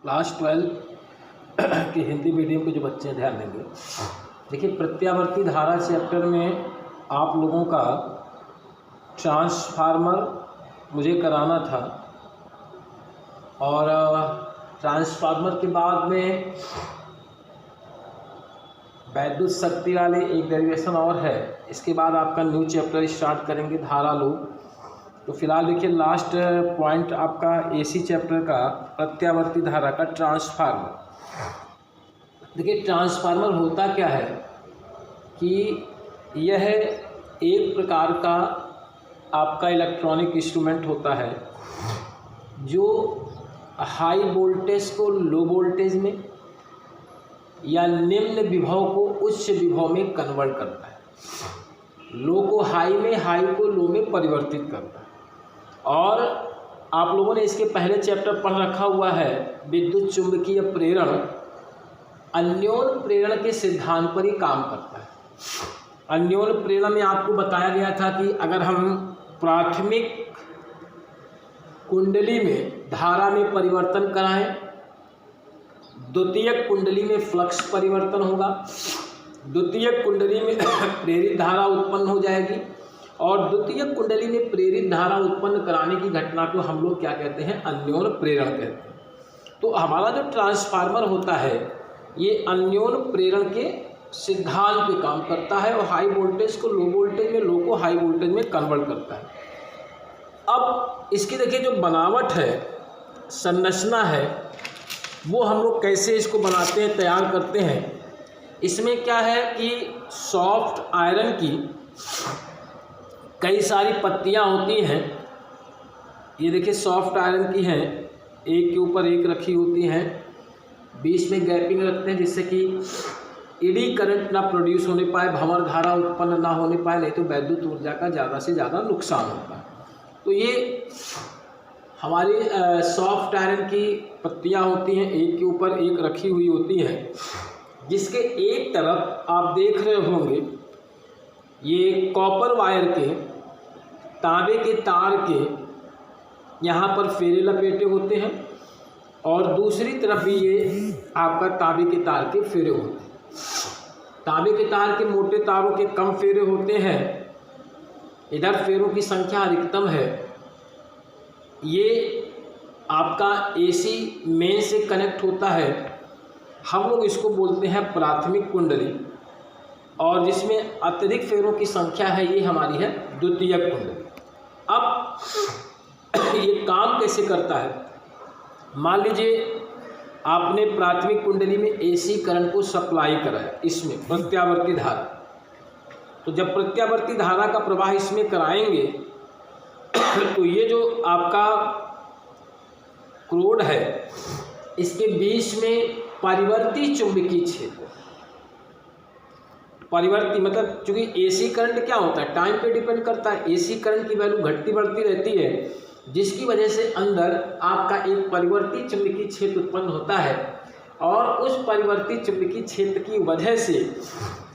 Class 12 के Hindi medium के जो बच्चे ध्यान देंगे। देखिए, प्रत्यावर्ती धारा चैप्टर में आप लोगों का ट्रांसफार्मर मुझे कराना था और ट्रांसफार्मर के बाद में वैद्युत शक्ति वाले एक डेरिवेशन और है। इसके बाद आपका न्यू चैप्टर स्टार्ट करेंगे, धारा लूप। तो फिलहाल देखिए, लास्ट पॉइंट आपका एसी चैप्टर का प्रत्यावर्ती धारा का ट्रांसफार्मर। देखिए, ट्रांसफार्मर होता क्या है कि यह एक प्रकार का आपका इलेक्ट्रॉनिक इंस्ट्रूमेंट होता है जो हाई वोल्टेज को लो वोल्टेज में या निम्न विभव को उच्च विभव में कन्वर्ट करता है, लो को हाई में, हाई को लो में परिवर्तित करता है। और आप लोगों ने इसके पहले चैप्टर पढ़ रखा हुआ है, विद्युत चुंबकीय प्रेरण अन्योन प्रेरण के सिद्धांत पर ही काम करता है। अन्योन प्रेरण में आपको बताया गया था कि अगर हम प्राथमिक कुंडली में धारा में परिवर्तन कराएं, द्वितीयक कुंडली में फ्लक्स परिवर्तन होगा, द्वितीयक कुंडली में प्रेरित धारा उत्पन्न हो जाएगी और द्वितीयक कुंडली में प्रेरित धारा उत्पन्न कराने की घटना को हम लोग क्या कहते हैं? अन्योन प्रेरण कहते हैं। तो हमारा जो ट्रांसफार्मर होता है ये अन्योन प्रेरण के सिद्धांत पे काम करता है और हाई वोल्टेज को लो वोल्टेज में, लो को हाई वोल्टेज में कन्वर्ट करता है। अब इसकी देखिए जो बनावट है, संरचना है, वो हम लोग कैसे इसको बनाते हैं, तैयार करते हैं। इसमें क्या है कि सॉफ्ट आयरन की कई सारी पत्तियां होती हैं। ये देखिए सॉफ्ट आयरन की हैं, एक के ऊपर एक रखी होती हैं, बीच में गैपिंग रखते हैं जिससे कि एडी करंट ना प्रोड्यूस होने पाए, भंवर धारा उत्पन्न ना होने पाए, नहीं तो वैद्युत ऊर्जा का ज़्यादा से ज़्यादा नुकसान होता है। तो ये हमारी सॉफ्ट आयरन की पत्तियां होती हैं, एक के ऊपर एक रखी हुई होती हैं, जिसके एक तरफ आप देख रहे होंगे ये कॉपर वायर के, तांबे के तार के यहाँ पर फेरे लपेटे होते हैं और दूसरी तरफ भी ये आपका तांबे के तार के फेरे होते हैं। तांबे के तार के मोटे तारों के कम फेरे होते हैं, इधर फेरों की संख्या अधिकतम है। ये आपका एसी मेन से कनेक्ट होता है, हम लोग इसको बोलते हैं प्राथमिक कुंडली, और जिसमें अत्यधिक फेरों की संख्या है ये हमारी है द्वितीयक कुंडली। अब ये काम कैसे करता है? मान लीजिए आपने प्राथमिक कुंडली में एसी करंट को सप्लाई कराया, इसमें प्रत्यावर्ती धारा। तो जब प्रत्यावर्ती धारा का प्रवाह इसमें कराएंगे तो ये जो आपका क्रोड है इसके बीच में परिवर्ती चुंबकीय क्षेत्र, परिवर्ती मतलब चूंकि एसी करंट क्या होता है, टाइम पे डिपेंड करता है। एसी करंट की वैल्यू घटती बढ़ती रहती है, जिसकी वजह से अंदर आपका एक परिवर्ती चुंबकीय क्षेत्र उत्पन्न होता है और उस परिवर्ती चुंबकीय क्षेत्र की वजह से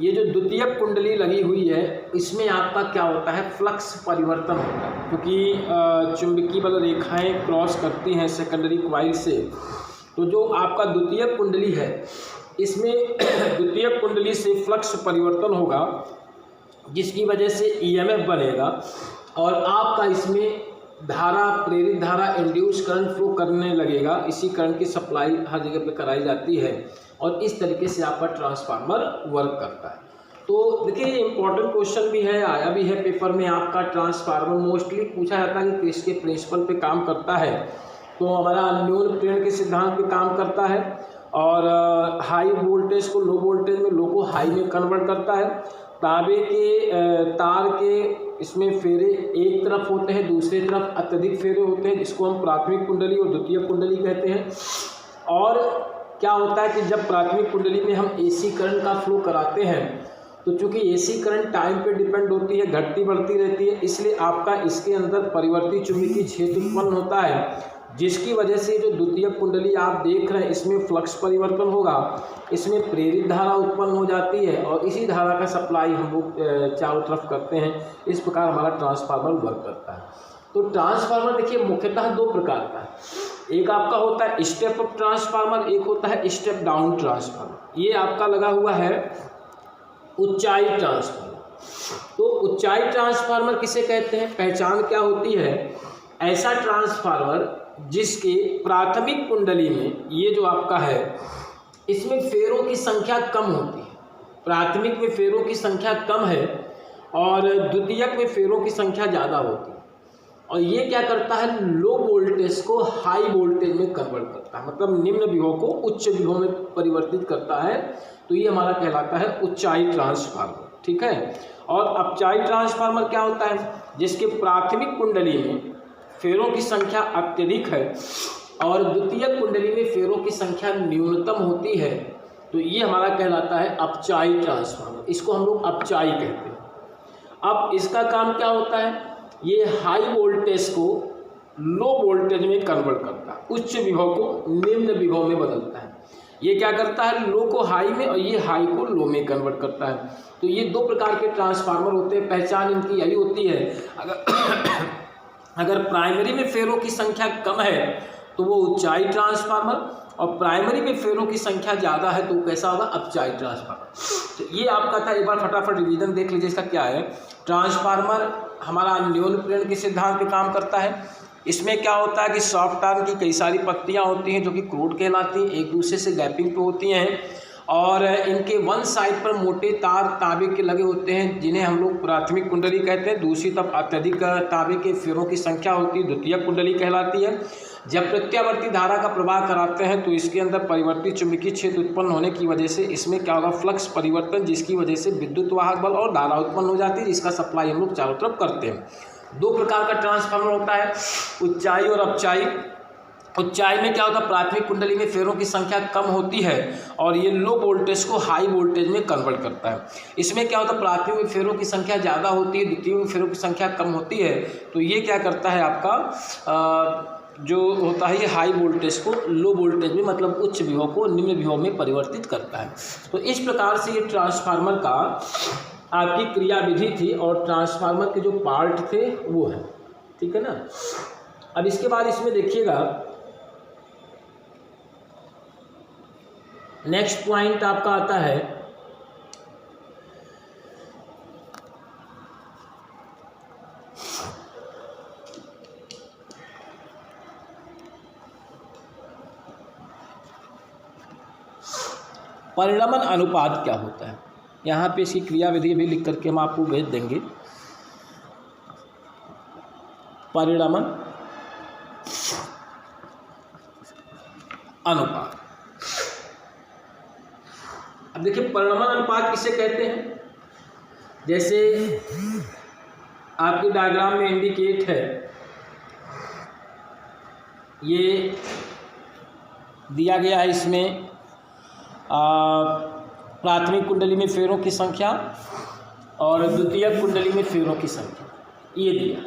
ये जो द्वितीयक कुंडली लगी हुई है इसमें आपका क्या होता है? फ्लक्स परिवर्तन होता है, क्योंकि चुंबकीय बल रेखाएं क्रॉस करती हैं सेकेंडरी कॉइल से। तो जो आपका द्वितीयक कुंडली है इसमें द्वितीयक कुंडली से फ्लक्स परिवर्तन होगा, जिसकी वजह से ईएमएफ बनेगा और आपका इसमें धारा, प्रेरित धारा, इंड्यूस करंट फ्लो करने लगेगा। इसी करंट की सप्लाई हर जगह पे कराई जाती है और इस तरीके से आपका ट्रांसफार्मर वर्क करता है। तो देखिए इंपॉर्टेंट क्वेश्चन भी है, आया भी है पेपर में। आपका ट्रांसफार्मर मोस्टली पूछा जाता है कि किसके प्रिंसिपल पे काम करता है। तो हमारा अन्योन प्रेरण के सिद्धांत पे काम करता है और हाई वोल्टेज को लो वोल्टेज में, लो को हाई में कन्वर्ट करता है। तांबे के तार के इसमें फेरे एक तरफ होते हैं, दूसरी तरफ अत्यधिक फेरे होते हैं, जिसको हम प्राथमिक कुंडली और द्वितीयक कुंडली कहते हैं। और क्या होता है कि जब प्राथमिक कुंडली में हम एसी करंट का फ्लो कराते हैं तो चूंकि एसी करंट टाइम पे डिपेंड होती है, घटती बढ़ती रहती है, इसलिए आपका इसके अंदर परिवर्ती चुंबकीय क्षेत्र उत्पन्न होता है, जिसकी वजह से जो द्वितीयक कुंडली आप देख रहे हैं इसमें फ्लक्स परिवर्तन होगा, इसमें प्रेरित धारा उत्पन्न हो जाती है और इसी धारा का सप्लाई हम लोग चारों तरफ करते हैं। इस प्रकार हमारा ट्रांसफार्मर वर्क करता है। तो ट्रांसफार्मर देखिए मुख्यतः दो प्रकार का है। एक आपका होता है स्टेप अप ट्रांसफार्मर, एक होता है स्टेप डाउन ट्रांसफार्मर। ये आपका लगा हुआ है ऊंचाई ट्रांसफार्मर। तो ऊंचाई ट्रांसफार्मर किसे कहते हैं, पहचान क्या होती है, ऐसा ट्रांसफार्मर जिसके प्राथमिक कुंडली में, ये जो आपका है इसमें फेरों की संख्या कम होती है। प्राथमिक में फेरों की संख्या कम है और द्वितीयक में फेरों की संख्या ज़्यादा होती है। और ये क्या करता है, लो वोल्टेज को हाई वोल्टेज में कन्वर्ट करता है, मतलब निम्न विभव को उच्च विभव में परिवर्तित करता है। तो ये हमारा कहलाता है ऊंचाई ट्रांसफार्मर, ठीक है। और अपचाई ट्रांसफार्मर क्या होता है, जिसके प्राथमिक कुंडली में फेरों की संख्या अत्यधिक है और द्वितीयक कुंडली में फेरों की संख्या न्यूनतम होती है। तो ये हमारा कहलाता है अपचाई ट्रांसफार्मर, इसको हम लोग अपचाई कहते हैं। अब इसका काम क्या होता है, ये हाई वोल्टेज को लो वोल्टेज में कन्वर्ट करता है, उच्च विभव को निम्न विभव में बदलता है। ये क्या करता है, लो को हाई में और ये हाई को लो में कन्वर्ट करता है। तो ये दो प्रकार के ट्रांसफार्मर होते हैं। पहचान इनकी यही होती है, अगर प्राइमरी में फेरों की संख्या कम है तो वो ऊंचाई ट्रांसफार्मर, और प्राइमरी में फेरों की संख्या ज़्यादा है तो कैसा होगा, अपचाई ट्रांसफार्मर। तो ये आपका था, एक बार फटाफट रिवीजन देख लीजिए इसका क्या है। ट्रांसफार्मर हमारा न्यून प्रेरण के सिद्धांत पे काम करता है। इसमें क्या होता है कि सॉफ्ट आर्म की कई सारी पत्तियां होती हैं जो कि क्रोड कहलाती हैं, एक दूसरे से गैपिंग पे होती हैं और इनके वन साइड पर मोटे तार तांबे के लगे होते हैं जिन्हें हम लोग प्राथमिक कुंडली कहते हैं। दूसरी तरफ अत्यधिक तांबे के फेरों की संख्या होती है, द्वितीयक कुंडली कहलाती है। जब प्रत्यावर्ती धारा का प्रवाह कराते हैं तो इसके अंदर परिवर्ती चुंबकीय क्षेत्र उत्पन्न होने की वजह से इसमें क्या होगा, फ्लक्स परिवर्तन, जिसकी वजह से विद्युत वाहक बल और धारा उत्पन्न हो जाती है, जिसका सप्लाई हम लोग चारों तरफ करते हैं। दो प्रकार का ट्रांसफार्मर होता है, ऊंचाई और अपचाई। ऊंचाई में क्या होता है, प्राथमिक कुंडली में फेरों की संख्या कम होती है और ये लो वोल्टेज को हाई वोल्टेज में कन्वर्ट करता है। इसमें क्या होता है, प्राथमिक में फेरों की संख्या ज़्यादा होती है, द्वितीय में फेरों की संख्या कम होती है। तो ये क्या करता है, आपका जो होता है ये हाई वोल्टेज को लो वोल्टेज में, मतलब उच्च विभव को निम्न विभव में परिवर्तित करता है। तो इस प्रकार से ये ट्रांसफार्मर का आपकी क्रियाविधि थी और ट्रांसफार्मर के जो पार्ट थे वो है, ठीक है ना। अब इसके बाद इसमें देखिएगा नेक्स्ट पॉइंट आपका आता है परिणमन अनुपात क्या होता है। यहाँ पे इसकी क्रियाविधि भी लिख करके हम आपको भेज देंगे। परिणमन अनुपात, अब देखिए परिणमन अनुपात किसे कहते हैं। जैसे आपके डायग्राम में इंडिकेट है, ये दिया गया है, इसमें प्राथमिक कुंडली में फेरों की संख्या और द्वितीयक कुंडली में फेरों की संख्या ये दिया।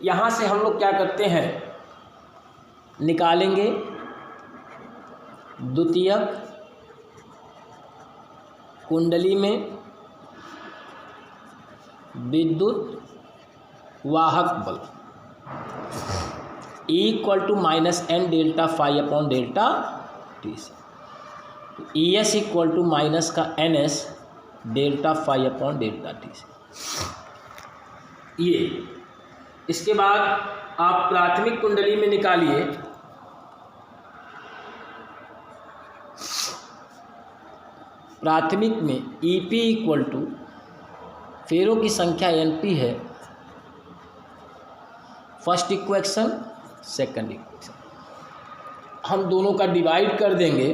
यहाँ से हम लोग क्या करते हैं, निकालेंगे द्वितीयक कुंडली में विद्युत वाहक बल E=-n delta phi upon delta T से। ES=- का NS delta phi upon delta T से। ये इसके बाद आप प्राथमिक कुंडली में निकालिए प्राथमिक में EP फेरों की संख्या NP है, फर्स्ट इक्वेशन सेकंड इक्वेशन। हम दोनों का डिवाइड कर देंगे,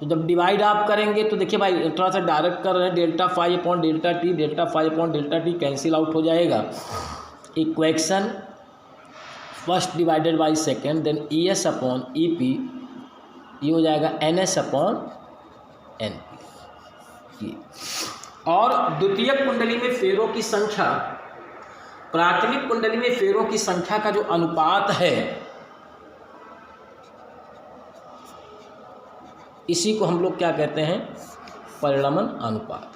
तो जब डिवाइड आप करेंगे तो देखिए भाई थोड़ा सा डायरेक्ट कर रहे हैं, delta phi upon delta T cancel out हो जाएगा। Equation first divided by second, then ES upon EP, ये हो जाएगा NS अपॉन NP। और द्वितीयक कुंडली में फेरों की संख्या, प्राथमिक कुंडली में फेरों की संख्या का जो अनुपात है इसी को हम लोग क्या कहते हैं, परिणमन अनुपात।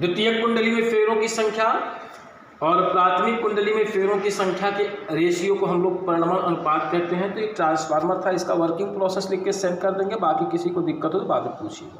द्वितीयक कुंडली में फेरों की संख्या और प्राथमिक कुंडली में फेरों की संख्या के रेशियो को हम लोग परिणाम अनुपात कहते हैं। तो ये ट्रांसफार्मर था, इसका वर्किंग प्रोसेस लिख के सेंड कर देंगे। बाकी किसी को दिक्कत हो तो बाद में पूछिएगा।